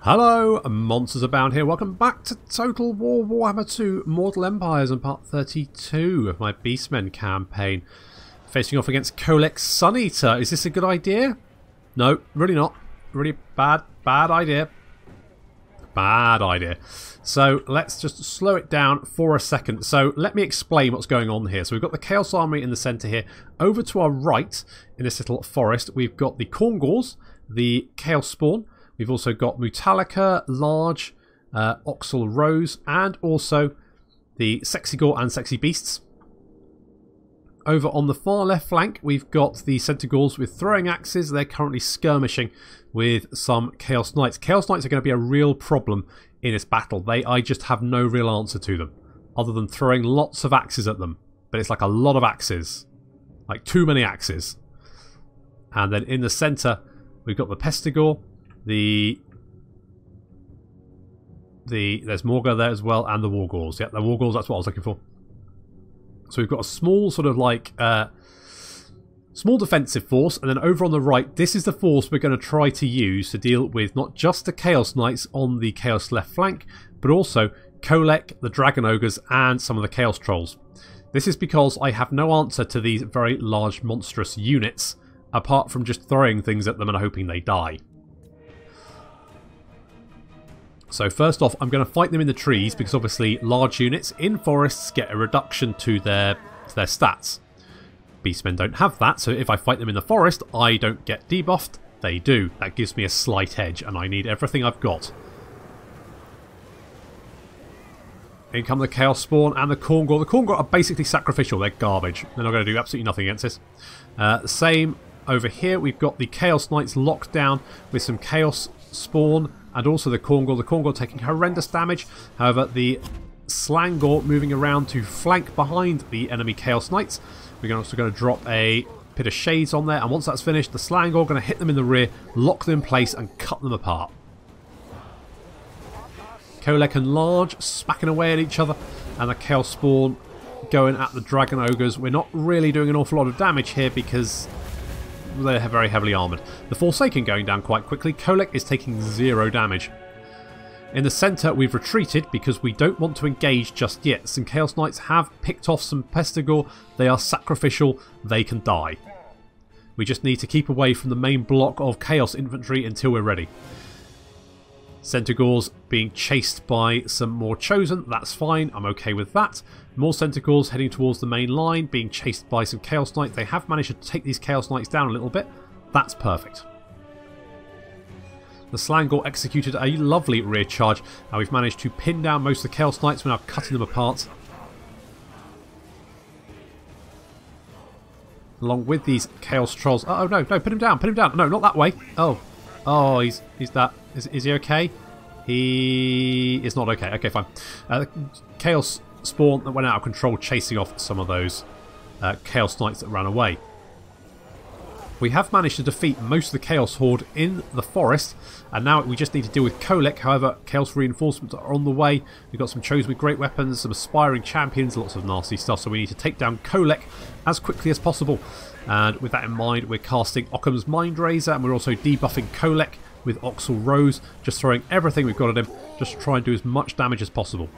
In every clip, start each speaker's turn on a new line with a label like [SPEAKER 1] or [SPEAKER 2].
[SPEAKER 1] Hello, monsters abound here. Welcome back to Total War Warhammer 2 Mortal Empires and part 32 of my Beastmen campaign. Facing off against Kholek's Sun Eater. Is this a good idea? No, really not. Really bad idea. Bad idea. So let's just slow it down for a second. So let me explain what's going on here. So we've got the Chaos Army in the centre here. Over to our right, in this little forest, we've got the Khorngors, the Chaos Spawn. We've also got Mutalika, Large, Oxal Rose, and also the Sexy Gore and Sexy Beasts. Over on the far left flank, we've got the Centaurs with throwing axes. They're currently skirmishing with some Chaos Knights. Chaos Knights are going to be a real problem in this battle. I just have no real answer to them, other than throwing lots of axes at them. But it's like a lot of axes. Like too many axes. And then in the centre, we've got the Pestigore. There's Morghur there as well, and the Wargors. Yeah, the Wargors, that's what I was looking for. So we've got a small sort of like small defensive force, and then over on the right, this is the force we're going to try to use to deal with not just the Chaos Knights on the Chaos left flank, but also Kholek, the Dragon Ogres, and some of the Chaos Trolls. This is because I have no answer to these very large monstrous units, apart from just throwing things at them and hoping they die. So first off, I'm going to fight them in the trees because obviously large units in forests get a reduction to their stats. Beastmen don't have that, so if I fight them in the forest, I don't get debuffed. They do. That gives me a slight edge, and I need everything I've got. In come the Chaos Spawn and the Khorngor. The Khorngor are basically sacrificial. They're garbage. They're not going to do absolutely nothing against this. The same over here. We've got the Chaos Knights locked down with some Chaos Spawn and also the Khorngor. The Khorngor taking horrendous damage. However, the Slangor moving around to flank behind the enemy Chaos Knights. We're also going to drop a Pit of Shades on there, and once that's finished, the Slangor going to hit them in the rear, lock them in place, and cut them apart. Kholek and Large smacking away at each other, and the Chaos Spawn going at the Dragon Ogres. We're not really doing an awful lot of damage here because they're very heavily armoured. The Forsaken going down quite quickly. Kholek is taking 0 damage. In the centre, we've retreated because we don't want to engage just yet. Some Chaos Knights have picked off some Pestigore. They are sacrificial. They can die. We just need to keep away from the main block of Chaos Infantry until we're ready. Centaurs being chased by some more Chosen. That's fine. I'm okay with that. More Centaurs heading towards the main line, being chased by some Chaos Knights. They have managed to take these Chaos Knights down a little bit. That's perfect. The Slangor executed a lovely rear charge, and we've managed to pin down most of the Chaos Knights. We're now cutting them apart. Along with these Chaos Trolls. Oh no, put him down, No, not that way. Oh, he's that. Is he okay? He is not okay. Okay, fine. Chaos Spawn that went out of control, chasing off some of those Chaos Knights that ran away. We have managed to defeat most of the Chaos Horde in the forest, and now we just need to deal with Kholek. However, Chaos reinforcements are on the way. We've got some Chosen with great weapons, some aspiring champions, lots of nasty stuff, so we need to take down Kholek as quickly as possible. And with that in mind, we're casting Occam's Mind Razor, and we're also debuffing Kholek with Oxal Rose, just throwing everything we've got at him, just to try and do as much damage as possible.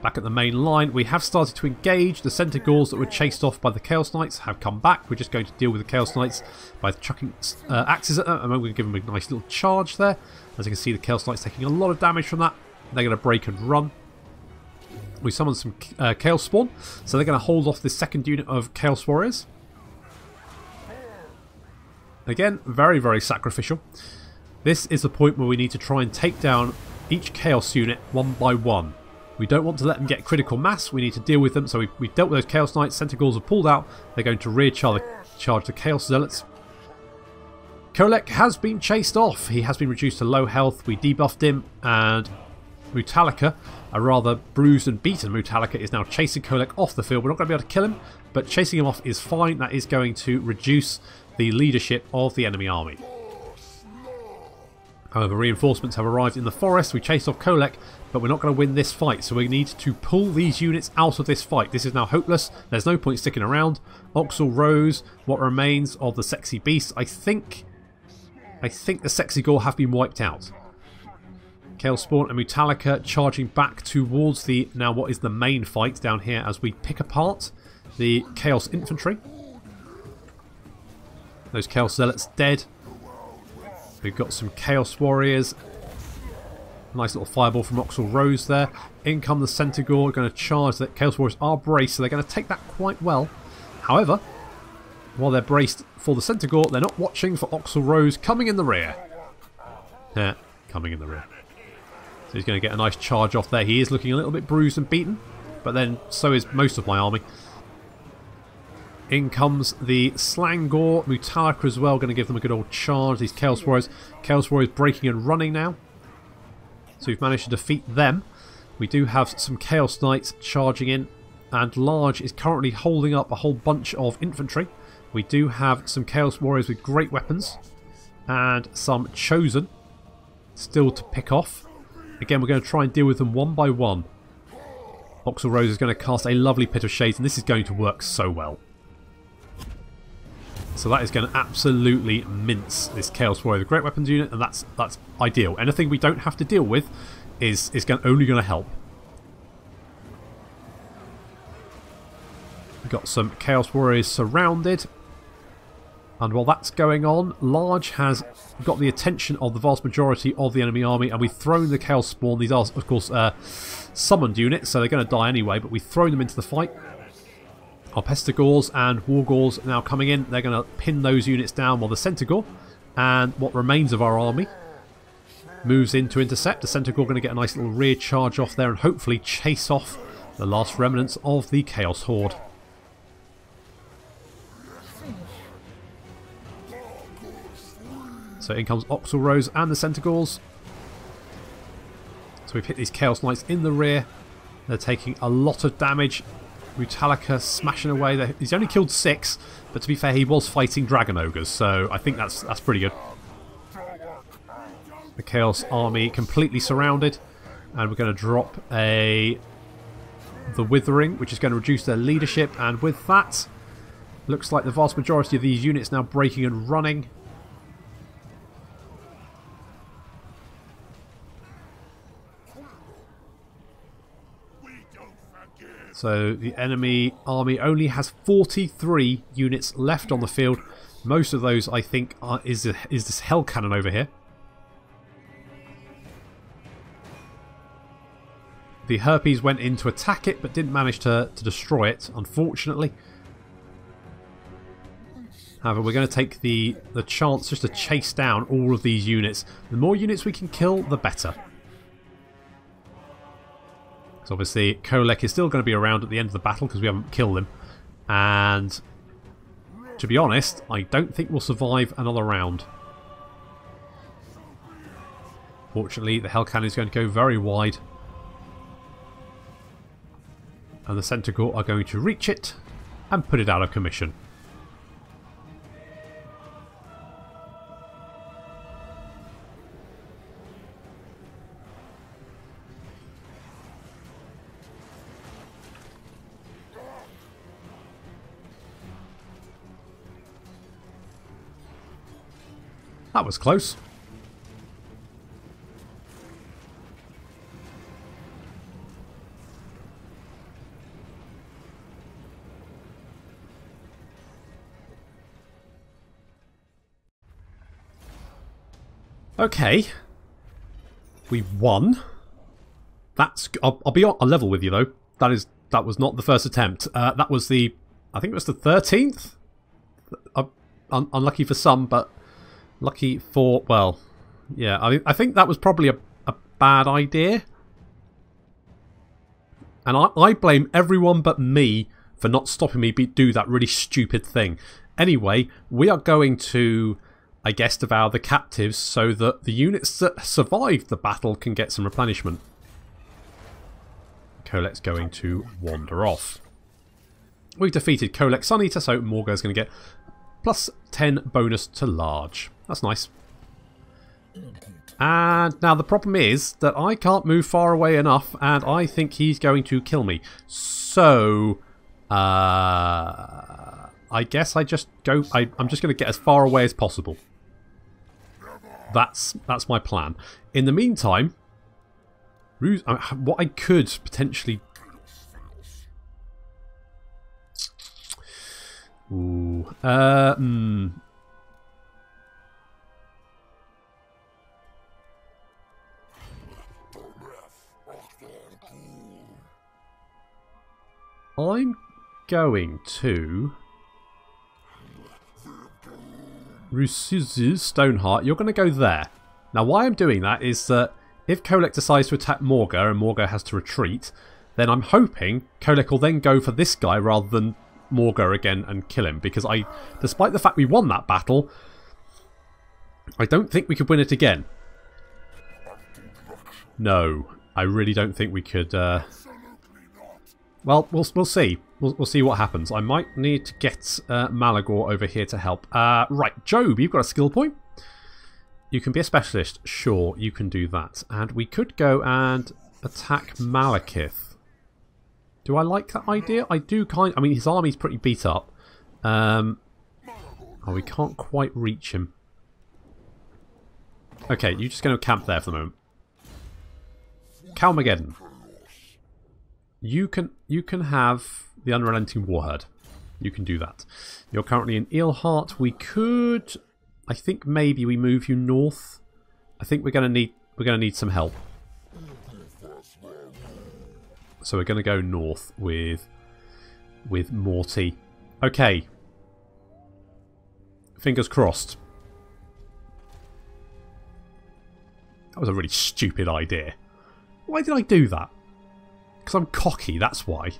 [SPEAKER 1] Back at the main line, we have started to engage. The Centaurs that were chased off by the Chaos Knights have come back. We're just going to deal with the Chaos Knights by chucking axes at them, and we're going to give them a nice little charge there. As you can see, the Chaos Knights taking a lot of damage from that. They're going to break and run. We summoned some Chaos Spawn, so they're going to hold off this second unit of Chaos Warriors. Again, very, very sacrificial. This is the point where we need to try and take down each Chaos unit one by one. We don't want to let them get critical mass. We need to deal with them. So we've dealt with those Chaos Knights. Centaurs have pulled out. They're going to rear charge the Chaos Zealots. Kholek has been chased off. He has been reduced to low health. We debuffed him, and Mutalika, a rather bruised and beaten Mutalika, is now chasing Kholek off the field. We're not going to be able to kill him, but chasing him off is fine. That is going to reduce the leadership of the enemy army. However, reinforcements have arrived in the forest. We chased off Kholek, but we're not going to win this fight, so we need to pull these units out of this fight. This is now hopeless. There's no point sticking around. Oxal Rose, what remains of the Sexy Beast. I think I think the Sexy Gore have been wiped out. Chaos Spawn and Metallica charging back towards the, now what is the main fight down here as we pick apart the Chaos Infantry. Those Chaos Zealots dead. We've got some Chaos Warriors. Nice little fireball from Oxel Rose there. In come the Centaur, going to charge. The Chaos Warriors are braced, so they're going to take that quite well. However, while they're braced for the Centaur, they're not watching for Oxel Rose coming in the rear. Yeah, coming in the rear. So he's going to get a nice charge off there. He is looking a little bit bruised and beaten, but then so is most of my army. In comes the Slangor, Metallica as well, going to give them a good old charge. These Chaos Warriors breaking and running now. So we've managed to defeat them. We do have some Chaos Knights charging in, and Large is currently holding up a whole bunch of infantry. We do have some Chaos Warriors with great weapons, and some Chosen still to pick off. Again, we're going to try and deal with them one by one. Oxel Rose is going to cast a lovely Pit of Shades, and this is going to work so well. So that is going to absolutely mince this Chaos Warrior, the Great Weapons unit, and that's ideal. Anything we don't have to deal with is only going to help. We've got some Chaos Warriors surrounded. And while that's going on, Large has got the attention of the vast majority of the enemy army, and we've thrown the Chaos Spawn. These are, of course, summoned units, so they're going to die anyway, but we've thrown them into the fight. Our Pestigors and Wargors now coming in. They're going to pin those units down while the Centaur and what remains of our army moves in to intercept. The Centaur going to get a nice little rear charge off there and hopefully chase off the last remnants of the Chaos Horde. So in comes Oxel Rose and the Centaurs. So we've hit these Chaos Knights in the rear. They're taking a lot of damage. Metallica smashing away. He's only killed 6, but to be fair, he was fighting Dragon Ogres, so I think that's pretty good. The Chaos Army completely surrounded, and we're going to drop the Withering, which is going to reduce their leadership, and with that, looks like the vast majority of these units now breaking and running. So the enemy army only has 43 units left on the field. Most of those, I think, is this Hell Cannon over here. The Herpes went in to attack it, but didn't manage to destroy it, unfortunately. However, we're going to take the chance just to chase down all of these units. The more units we can kill, the better. So obviously Kholek is still going to be around at the end of the battle because we haven't killed him. And to be honest, I don't think we'll survive another round. Fortunately, the Hell Cannon is going to go very wide. And the Centaur are going to reach it and put it out of commission. That was close. Okay. We won. That's. I'll be on a level with you though. That was not the first attempt. That was the. I think it was the 13th. Unlucky for some, but. Lucky for, well, yeah, I think that was probably a bad idea. And I blame everyone but me for not stopping me do that really stupid thing. Anyway, we are going to, I guess, devour the captives so that the units that survived the battle can get some replenishment. Kholek's going to wander off. We've defeated Kholek Sun Eater, so Morghur is going to get plus 10 bonus to Large. That's nice. And now the problem is that I can't move far away enough, and I think he's going to kill me. So, I guess I just go. I'm just going to get as far away as possible. That's my plan. In the meantime, what I could potentially... Ooh. I'm going to... Stoneheart, you're going to go there. Now why I'm doing that is that if Kholek decides to attack Morghur and Morghur has to retreat, then I'm hoping Kholek will then go for this guy rather than Morghur again and kill him. Because despite the fact we won that battle, I don't think we could win it again. No, I really don't think we could... Well, we'll see. We'll see what happens. I might need to get Malagor over here to help. Right, Job, you've got a skill point. You can be a specialist. Sure, you can do that. And we could go and attack Malekith. Do I like that idea? I do I mean, his army's pretty beat up. Oh, we can't quite reach him. Okay, you're just going to camp there for the moment. Calmageddon. You can have the Unrelenting Warherd. You can do that. You're currently in Eelheart. We could... I think maybe we move you north. I think we're gonna need some help. So we're gonna go north with Morty. Okay. Fingers crossed. That was a really stupid idea. Why did I do that? Because I'm cocky, that's why.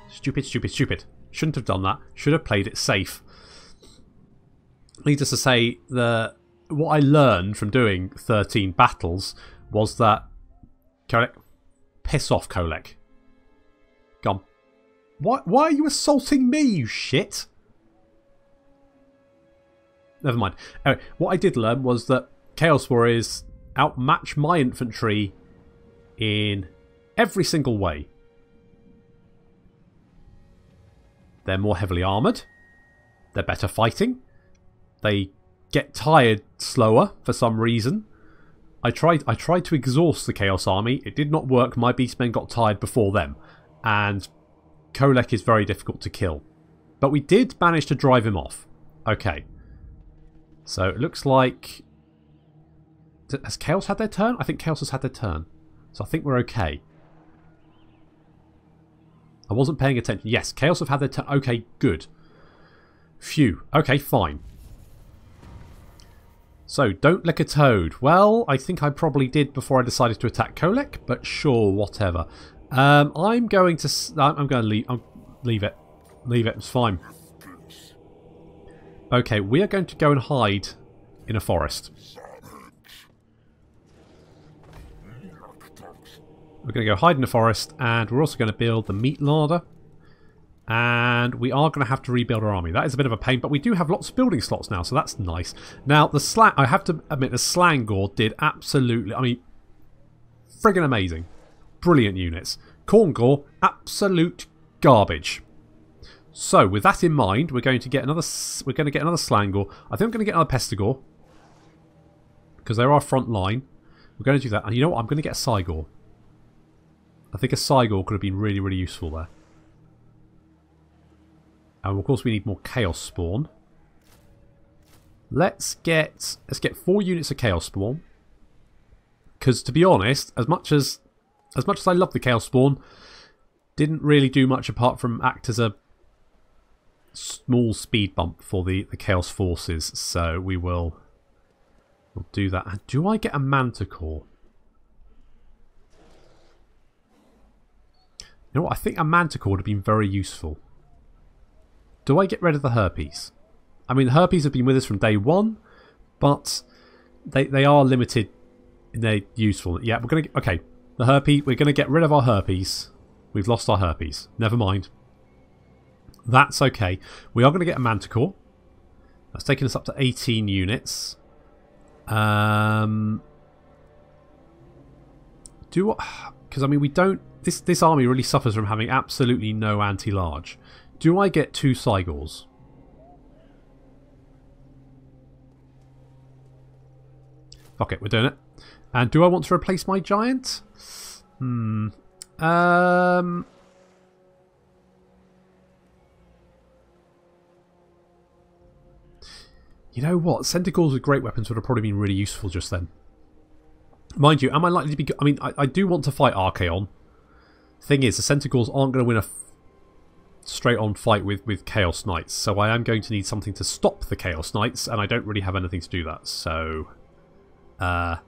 [SPEAKER 1] Stupid, stupid, stupid. Shouldn't have done that. Should have played it safe. Needless to say, what I learned from doing 13 battles was that... Kholek, piss off, Kholek. Gone. Why are you assaulting me, you shit? Never mind. Anyway, what I did learn was that Chaos Warriors outmatch my infantry in every single way. They're more heavily armoured. They're better fighting. They get tired slower for some reason. I tried to exhaust the Chaos Army. It did not work. My Beastmen got tired before them. And Kholek is very difficult to kill. But we did manage to drive him off. Okay. So it looks like... Has Chaos had their turn? I think Chaos has had their turn. So I think we're okay. I wasn't paying attention. Yes, Chaos have had their turn. Okay, good. Phew. Okay, fine. So, don't lick a toad. Well, I think I probably did before I decided to attack Kholek, but sure, whatever. I'm going to leave. Leave it. Leave it. It's fine. Okay, we are going to go and hide in a forest. We're going to go hide in the forest, and we're also going to build the meat larder. And we are going to have to rebuild our army. That is a bit of a pain, but we do have lots of building slots now, so that's nice. Now, I have to admit, the Slangor did absolutely, I mean, friggin' amazing. Brilliant units. Korngor, absolute garbage. So, with that in mind, we're going to get another Slangor. I think I'm going to get another Pestigor, because they're our front line. We're going to do that, and you know what? I'm going to get a Cygor. I think a Cygor could have been really, really useful there. And of course we need more Chaos Spawn. Let's get 4 units of Chaos Spawn. Because to be honest, as much as I love the Chaos Spawn, didn't really do much apart from act as a small speed bump for the Chaos Forces. So we'll do that. And do I get a Manticore? You know what? I think a Manticore would have been very useful. Do I get rid of the Herpes? I mean, the Herpes have been with us from day one, but they are limited in their usefulness. Yeah, we're going to... Okay, the Herpes... We're going to get rid of our Herpes. We've lost our Herpes. Never mind. That's okay. We are going to get a Manticore. That's taking us up to 18 units. Because, I mean, we don't... This army really suffers from having absolutely no anti-large. Do I get 2 Cygors? Fuck it, we're doing it. And do I want to replace my giant? You know what? Centaurs with great weapons would have probably been really useful just then. Mind you, am I likely to be... I mean, I do want to fight Archaon. Thing is, the Centaurs aren't going to win a straight-on fight with Chaos Knights, so I am going to need something to stop the Chaos Knights, and I don't really have anything to do that, so... I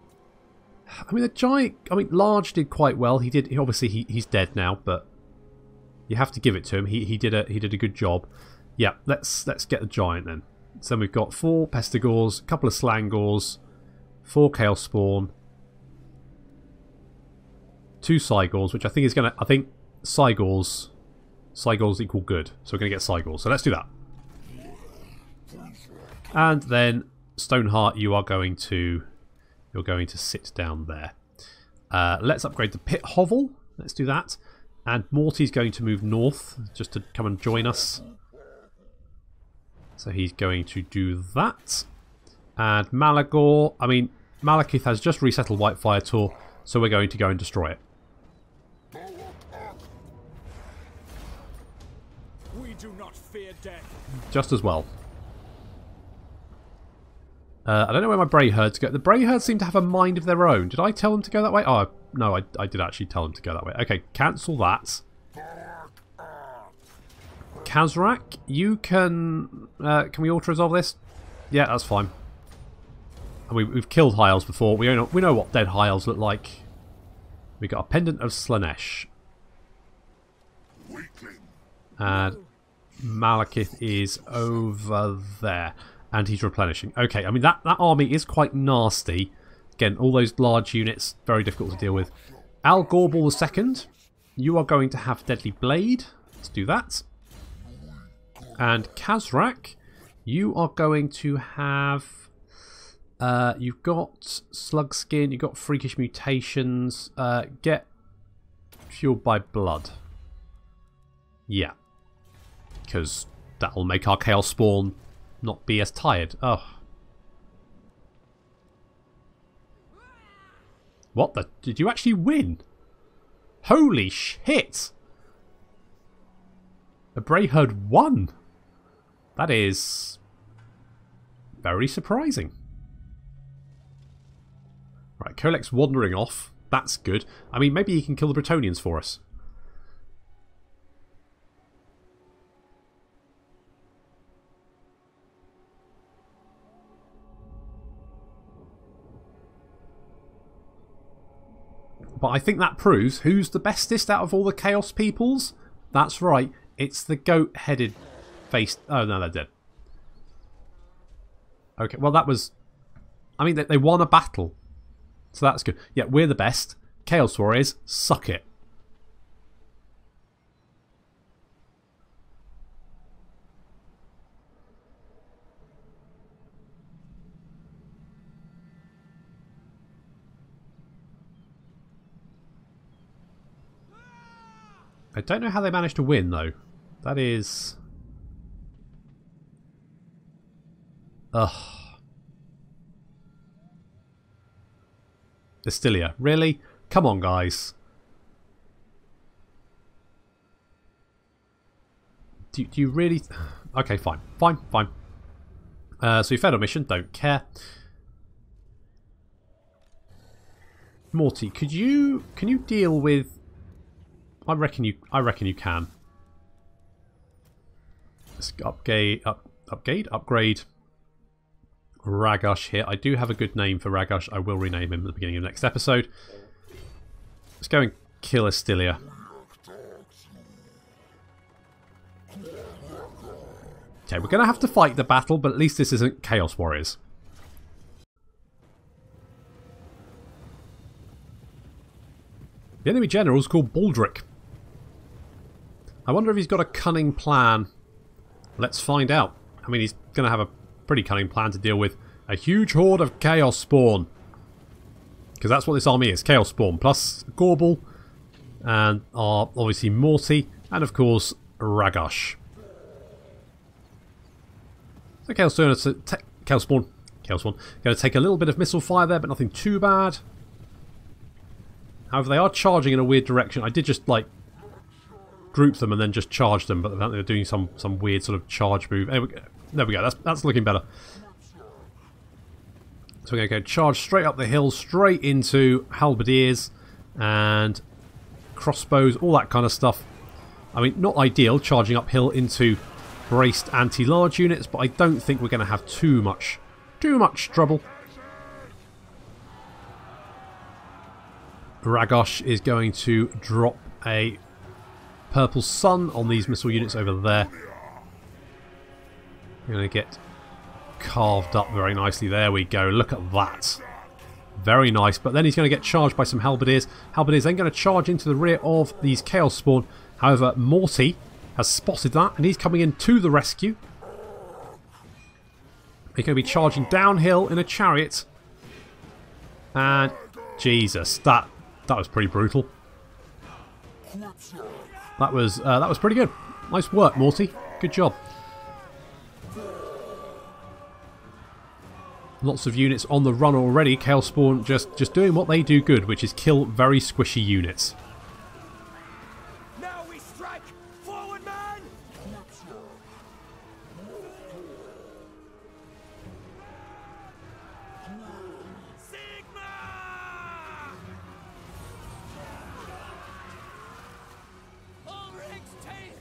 [SPEAKER 1] mean, the giant... I mean, Large did quite well. He did... Obviously, he's dead now, but... You have to give it to him. He did a good job. Yeah, let's get the giant then. So then we've got 4 Pestigors, a couple of Slangors, 4 Chaos Spawn, 2 Cygors, which I think is going to... I think Cygors equal good. So we're going to get Cygors. So let's do that. And then Stoneheart, you're going to sit down there. Let's upgrade the Pit Hovel. Let's do that. And Morty's going to move north just to come and join us. So he's going to do that. And Malagor, I mean, Malekith has just resettled Whitefire Tor, so we're going to go and destroy it.
[SPEAKER 2] We do not fear death.
[SPEAKER 1] Just as well. I don't know where my Bray Herds go. The Bray Herds seem to have a mind of their own. Did I tell them to go that way? Oh, no, I did actually tell them to go that way. Okay, cancel that. Kazrak, you can... can we auto-resolve this? Yeah, that's fine. We've killed High Elves before. We know what dead High Elves look like. We got a Pendant of Slanesh. And Malekith is over there. And he's replenishing. Okay, I mean, that army is quite nasty. Again, all those large units, very difficult to deal with. Al Gorbal II, you are going to have Deadly Blade. Let's do that. And Kazrak, you are going to have... you've got Slug Skin, you've got Freakish Mutations. Get Fueled by Blood. Yeah. Because that'll make our Chaos Spawn not be as tired. Oh. What the... Did you actually win? Holy shit! The Bray Herd won! That is... very surprising. Right, Kholek's wandering off. That's good. I mean, maybe he can kill the Bretonnians for us. But I think that proves who's the bestest out of all the Chaos peoples. That's right. It's the goat-headed face... Oh, no, they're dead. Okay, well, that was... I mean, they won a battle. So that's good. Yeah, we're the best. Chaos Warriors, suck it. I don't know how they managed to win, though. That is... Ugh. Estilia. Really? Come on, guys. Do you really... Okay, fine. Fine. So you failed a mission. Don't care. Morty, can you deal with... I reckon you can. Let's upgrade Ragash here. I do have a good name for Ragash. I will rename him at the beginning of the next episode. Let's go and kill Estilia. Okay, we're going to have to fight the battle, but at least this isn't Chaos Warriors. The enemy general is called Baldric. I wonder if he's got a cunning plan. Let's find out. I mean, he's going to have a pretty cunning plan to deal with a huge horde of Chaos Spawn. Because that's what this army is. Chaos Spawn plus Gorbal. And obviously Morty. And of course Ragash. So Chaos Chaos Spawn. Going to take a little bit of missile fire there, but nothing too bad. However, they are charging in a weird direction. I did just, like, group them and then just charge them, but apparently they're doing some weird sort of charge move. There we go. That's looking better. So we're going to go charge straight up the hill, straight into halberdiers and crossbows, all that kind of stuff. I mean, not ideal charging uphill into braced anti-large units, but I don't think we're going to have too much trouble. Ragosh is going to drop a purple sun on these missile units over there. We're going to get carved up very nicely. There we go. Look at that. Very nice. But then he's going to get charged by some halberdiers. Halberdiers then going to charge into the rear of these Chaos Spawn. However, Morty has spotted that and he's coming in to the rescue. He's going to be charging downhill in a chariot. And Jesus, that was pretty brutal. That was pretty good. Nice work, Morty. Good job. Lots of units on the run already. Chaos Spawn just doing what they do good, which is kill very squishy units.
[SPEAKER 2] Now we strike! Forward, man! Sigma! Ulrich's teeth!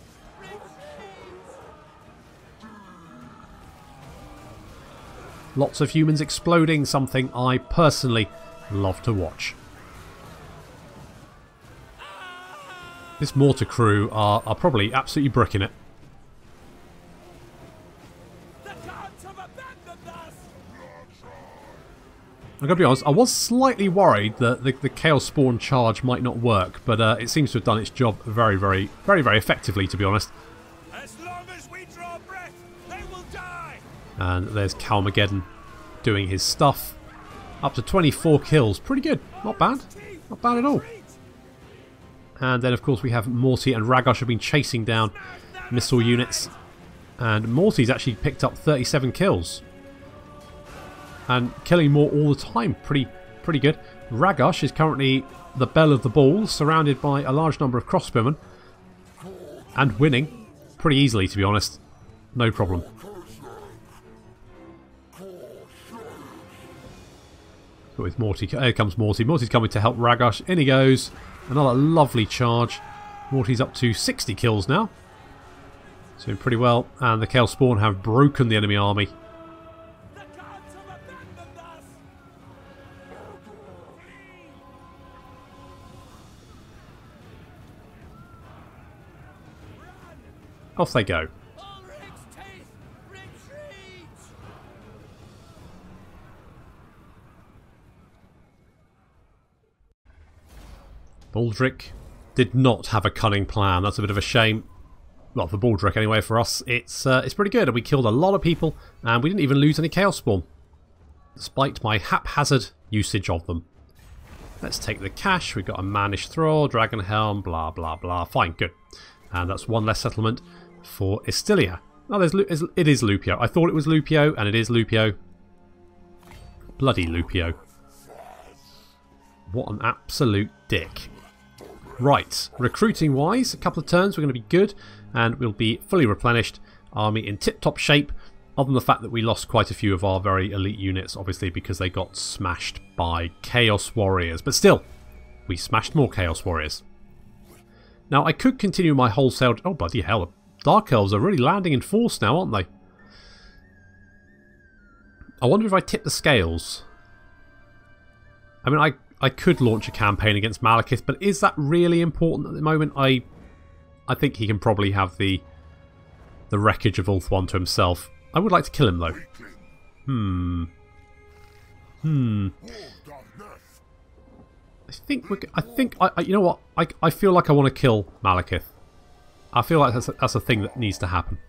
[SPEAKER 1] Lots of humans exploding, something I personally love to watch. This mortar crew are probably absolutely bricking it.
[SPEAKER 2] The gods have abandoned us!
[SPEAKER 1] I'm going to be honest, I was slightly worried that the Chaos Spawn charge might not work, but it seems to have done its job very, very effectively, to be honest.
[SPEAKER 2] As long as we draw breath, they will die!
[SPEAKER 1] And there's Calmageddon doing his stuff. Up to 24 kills. Pretty good. Not bad. Not bad at all. And then, of course, we have Morty and Ragosh have been chasing down missile units. And Morty's actually picked up 37 kills. And killing more all the time. Pretty good. Ragosh is currently the belle of the ball, surrounded by a large number of crossbowmen. And winning pretty easily, to be honest. No problem. But with Morty, here comes Morty. Morty's coming to help Ragosh. In he goes. Another lovely charge. Morty's up to 60 kills now. Doing pretty well. And the Chaos Spawn have broken the enemy army.
[SPEAKER 2] The gods have abandoned us!
[SPEAKER 1] Off they go.
[SPEAKER 2] Ulrich's teeth! Retreat!
[SPEAKER 1] Baldric did not have a cunning plan. That's a bit of a shame. Well, for Baldric anyway, for us, it's pretty good. And we killed a lot of people, and we didn't even lose any Chaos Spawn, despite my haphazard usage of them. Let's take the cash. We've got a Mannish Thrall, Dragon Helm, blah, blah, blah. Fine, good. And that's one less settlement for Estilia. Oh, it is Lupio. I thought it was Lupio, and it is Lupio. Bloody Lupio. What an absolute dick. Right, recruiting wise, a couple of turns we're going to be good and we'll be fully replenished. Army in tip-top shape, other than the fact that we lost quite a few of our very elite units, obviously because they got smashed by Chaos Warriors. But still, we smashed more Chaos Warriors. Now, I could continue my wholesale... Oh, bloody hell, Dark Elves are really landing in force now, aren't they? I wonder if I tip the scales. I mean, I could launch a campaign against Malekith, but is that really important at the moment? I think he can probably have the wreckage of Ulthuan to himself. I would like to kill him, though. You know what? I feel like I want to kill Malekith. I feel like that's a thing that needs to happen.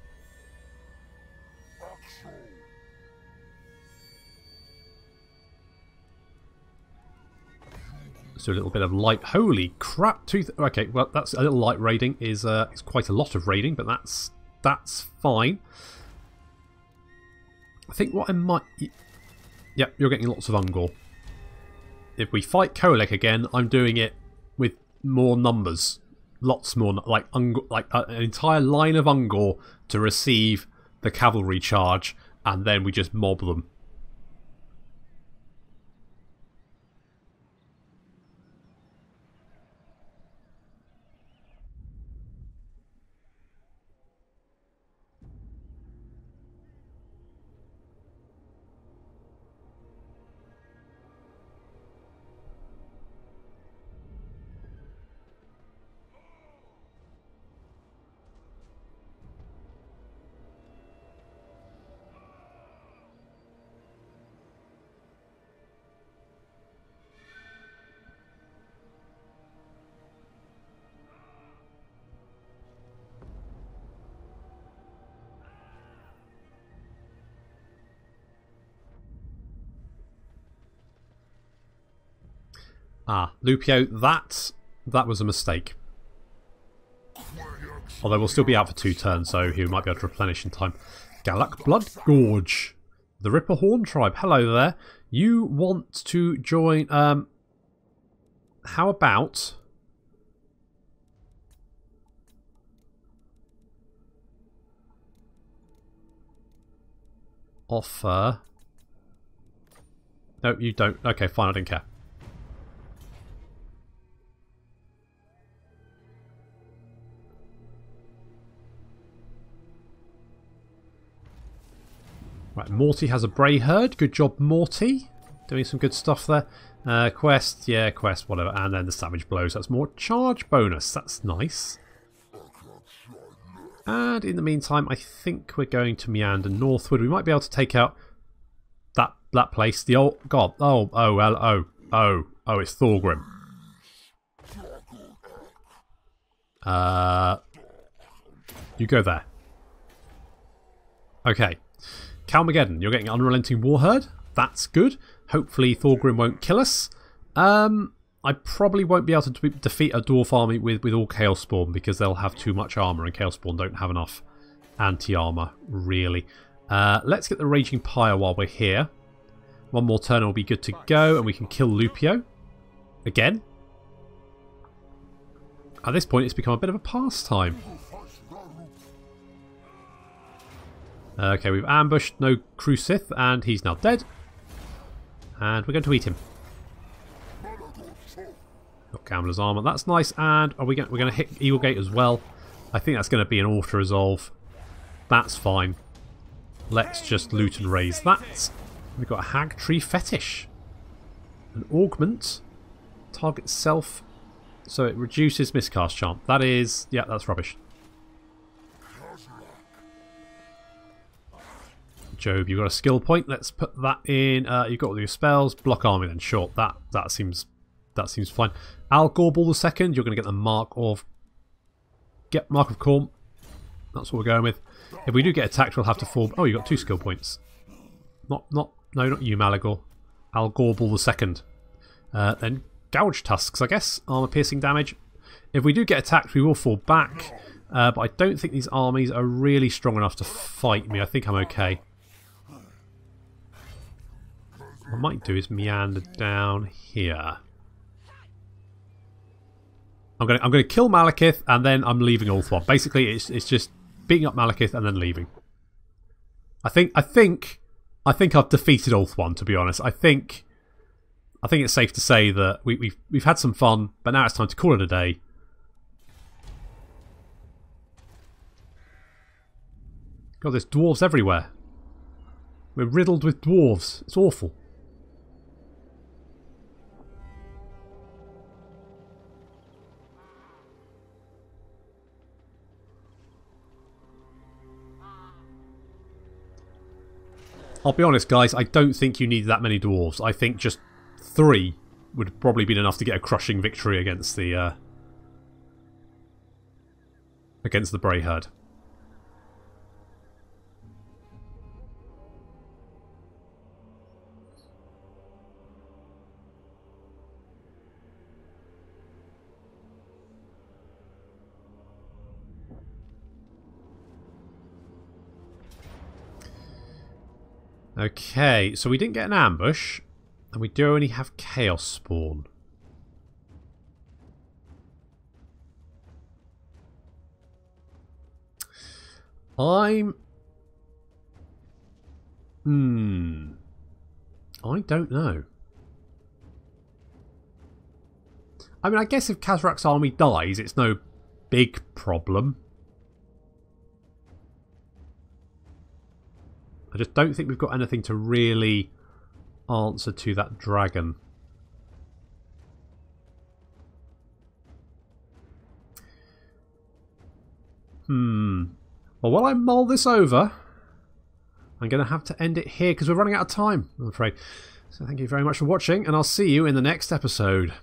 [SPEAKER 1] Let's do a little bit of light. Holy crap! Okay, well, that's a little light raiding. Is quite a lot of raiding, but that's fine. I think what I might... Yep, you're getting lots of Ungor. If we fight Kholek again, I'm doing it with more numbers. Lots more, like an entire line of Ungor to receive the cavalry charge, and then we just mob them. Ah, Lupio, that was a mistake. Although we'll still be out for 2 turns, so he might be able to replenish in time. Galak Blood Gorge. The Ripper Horn tribe. Hello there. You want to join... how about... offer... No, you don't. Okay, fine, I don't care. Right, Morty has a Bray Herd. Good job, Morty. Doing some good stuff there. Quest, yeah, quest, whatever. And then the Savage Blows. That's more charge bonus. That's nice. And in the meantime, I think we're going to meander northward. We might be able to take out that place. The old... God. Oh, it's Thorgrim. You go there. Okay. Calmageddon, you're getting Unrelenting Warherd. That's good. Hopefully Thorgrim won't kill us. I probably won't be able to defeat a Dwarf army with all Chaos Spawn because they'll have too much armour and Chaos Spawn don't have enough anti-armour, really. Let's get the Raging Pyre while we're here. One more turn and we'll be good to go and we can kill Lupio. Again. At this point it's become a bit of a pastime. Okay, we've ambushed no Crucith, and he's now dead. And we're going to eat him. Got Gambler's Armour, that's nice. And are we're going to hit Eagle Gate as well. I think that's going to be an auto-resolve. That's fine. Let's just loot and raise that. We've got a Hag Tree Fetish. An Augment. Target self. So it reduces miscast chance. That is... yeah, that's rubbish. Job, you've got a skill point. Let's put that in. You've got all your spells. Block army then. Short. That seems fine. Al Gorbal II. You're going to get the Mark of Khorne. That's what we're going with. If we do get attacked, we'll have to fall. Oh, you got 2 skill points. No, not you, Malagor. Al Gorbal II. Then Gouge Tusks, I guess. Armor piercing damage. If we do get attacked, we will fall back. But I don't think these armies are really strong enough to fight me. I think I'm okay. What I might do is meander down here. I'm going to kill Malekith and then I'm leaving Ulthuan. Basically, it's just beating up Malekith and then leaving. I think I've defeated Ulthuan, to be honest. I think it's safe to say that we've had some fun, but now it's time to call it a day. God, there's dwarves everywhere. We're riddled with dwarves. It's awful. I'll be honest, guys, I don't think you need that many dwarves. I think just 3 would probably be enough to get a crushing victory against the Bray Herd. Okay, so we didn't get an ambush, and we do only have Chaos Spawn. I don't know. I mean, I guess if Kazrak's army dies, it's no big problem. I just don't think we've got anything to really answer to that dragon. Well, while I mull this over, I'm going to have to end it here because we're running out of time, I'm afraid. So thank you very much for watching, and I'll see you in the next episode.